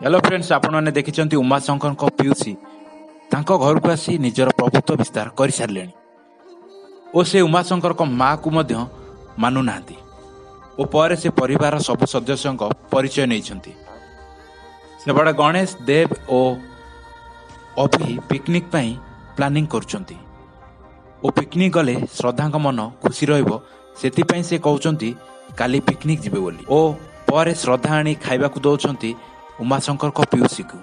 Hello friends, आपण मैंने देखिं Umashankar PUC घर को आसी निजर प्रभुत्व विस्तार कर सारे और से उमाशंकर माँ को मानु ना और से परिवार सब सदस्यों परिचय नहीं से बड़े गणेश देव और अभि पिकनिक प्लानिंग कर पिकनिक गले श्रद्धा मन खुशी रही से कहते काली पिकनिक जीवे बोली और पर श्रद्धा आनी खाइबा दौरान उमाशंकर पीयूसी को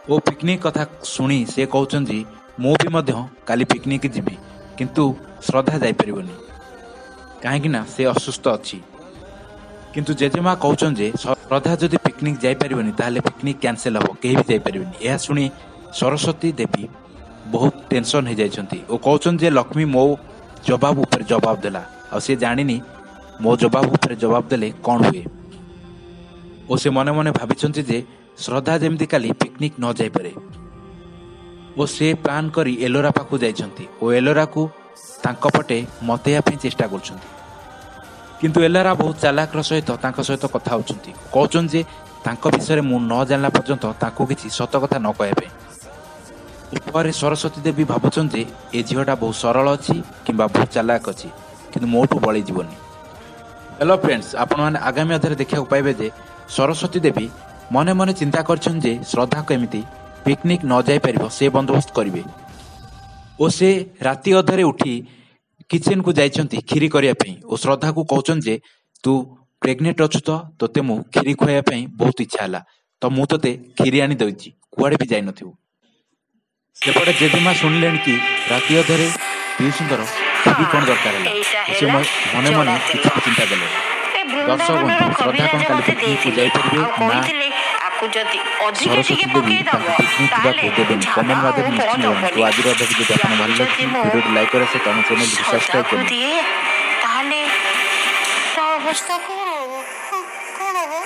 ओ पिकनिक कथा शुणी से कहते मु भी काली पिकनिक जीवी किंतु श्रद्धा जापरनी कहीं से असुस्थ अच्छी किंतु जेजेमा कहते श्रद्धा जदि पिकनिक जापरनी ताले पिकनिक कैंसल हम कहीं भी जापरनी। यह शुणी सरस्वती देवी बहुत टेंशन हो जाती और कहते लक्ष्मी मो जवाब उपर जवाब देला आ सी जानी मो जवाब उपर जवाब देले कौन हुए और से मने मने भाभी जे श्रद्धा जमती काली पिकनिक न जाई पारे और से प्लान करी एलोरा पाखु जाइछंती और एलोरा को तांको पटे मतेया पे चेष्टा करछंती किंतु एलोरा बहुत चालाक सहित कथा होछंती कहछन जे तांको विषय मु न जानला पर्यंत तांको किछि सत कथा न कहबे। ऊपर सरस्वती देवी भाबुछन जे ए झियोटा बहुत सरल अछि किंबा बहुत चालाक अछि किंतु मोटू बळी जीवनी। हेलो फ्रेंड्स, आपण माने आगामी अध्याय देखा पाइबे जे सरस्वती देवी मने मने चिंता करछन जे श्रद्धा केमिति पिकनिक न जाई परिबो से बंदोबस्त करिवे ओ से राति अधरे उठी किचन को जाइछंती खीरी करिया पई ओ श्रद्धा को कहछन जे तू प्रेग्नेंट अछु तो तोते मु खीरी खुआया पई बहुत इच्छा हला तो मु तोते खीरी आनी दउची कुआडे भी जाई नथिउ। सेपटे जेजेमा सुनलेन कि राति अधरे पीयूसींकर खीरी कोन दरकार हला से मने मने किछि चिंता कले। दर्शक बंधु, श्रद्धा कौन काली पिकनिक को जाई परिबे ना सरस्वती देवी पिकनिक जाको देबेन कमेंट माध्यम निश्चित जणावନ୍ତୁ। तो आज अध्याय जदि आपन भल लागछि वीडियो को लाइक करे से तम चैनल को सब्सक्राइब करिए ताले तो अवस्था कोन हो